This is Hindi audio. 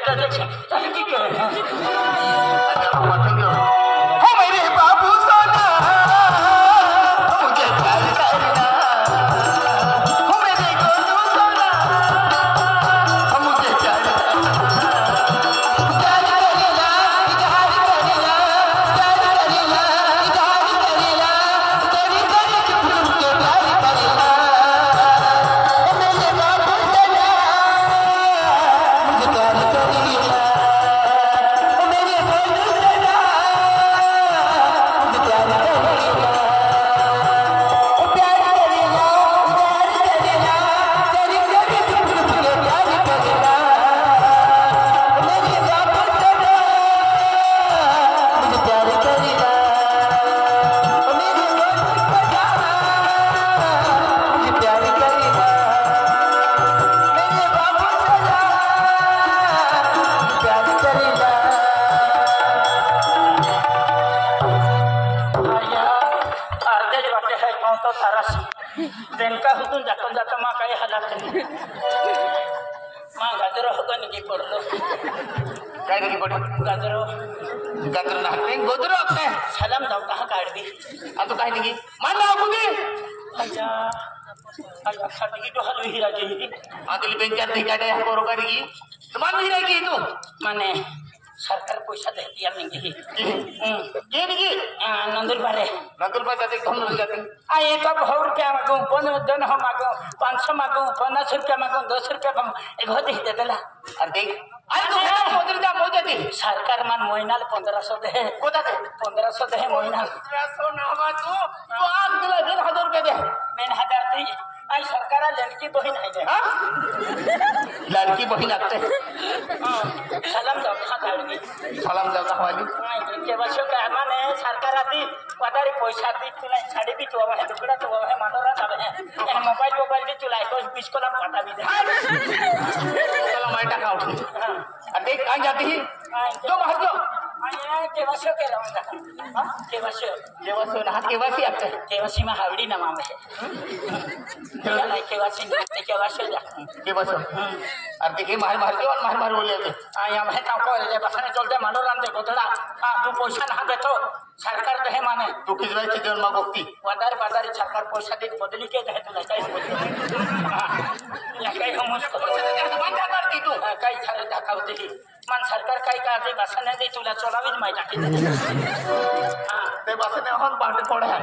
जाता देखे चल की करे हो मेरे बाबू सोना मुझे प्यार करना हो मेरे गोलू सोना मुझे प्यार करना प्यार करेला इजहार करेला प्यार करेला इजहार करेला तेरी तेरी चुप के प्यार करेला हो मेरे बाबू सोना मुझे प्यार करेला हो मेरे गोलू सोना मुझे प्यार करेला ओ प्यार करेला इजहार करेला तेरी तेरी चुप के प्यार करेला हो मेरे बाबू सोना मुझे प्यार करेला ओ मेरे गोलू सोना मुझे प्यार करेला मेरे बाबू सोना प्यार करेला आया अर्धेच वाटे है कौन तो सारा बेनका हुतून जाता जाता माँ काही हालात नाही माँ गाजर होगा निघी पडलो काय नाही पडे गाजर गाजर नाही गोदरो आपले सलाम जाऊ कहा काढ दी आता काय नाही मान ना बुदी आया आया साडी तो हलवी ही राजे ही आदली बेंचात नाही काढे कोरो काढी की मान नाही राही की तू माने सरकार पैसा देती है निघी के निकी नंदुर बारे नकुल पास जाते हम लोग जाते आ एक भाव रुपया मागू पन दन हो मागू 500 मागू 50 रुपया मागू 10 रुपया एक होते दे देला अरे देख अरे तू बेटा मोदरी जा मोदे ती सरकार मान महिन्याला 1500 दे कोदा दे 1500 दे महिना 1500 नावा तू आग दिला 1000 रुपये दे मेन हजार दी आई सरकार लड़की बहिण आहे दे हां लड़की बहिण लागते सलाम जाऊ खा काढली सलाम जाऊ का हवाली के वर्ष काय माने सरकार आधी पदारी पैसा दी तुला साडी भी तुवा है टुकड़ा तुवा है मनोरा सब है एने मोबाइल भी तुला को 20 को लाम पता भी दे चलो मैं टाका उठी अरे देख कहां जाती है जो बाहर जो आया के वर्ष के रहूंगा हां के वर्ष ना केवासी आते केवासी में हावड़ी ना मामे नहीं केवासी जा केवासी अरे देखिए मार मार जो मार मार बोले आया मैं ता को ले बसने चलते मनोरंजन दे गोधड़ा हां तू पैसा ना दे तो सरकार दे माने तू किस बात की जन मागोती वदार बाजारी सरकार पैसा दे बदली के दे तुला काय या काय हम उसको मन क्या करती तू काय थारे दाखवते ही मन सरकार काय करते बसने दे तुला चलावीच माहिती टाकी हां ते बसने होन बाटे पड़े है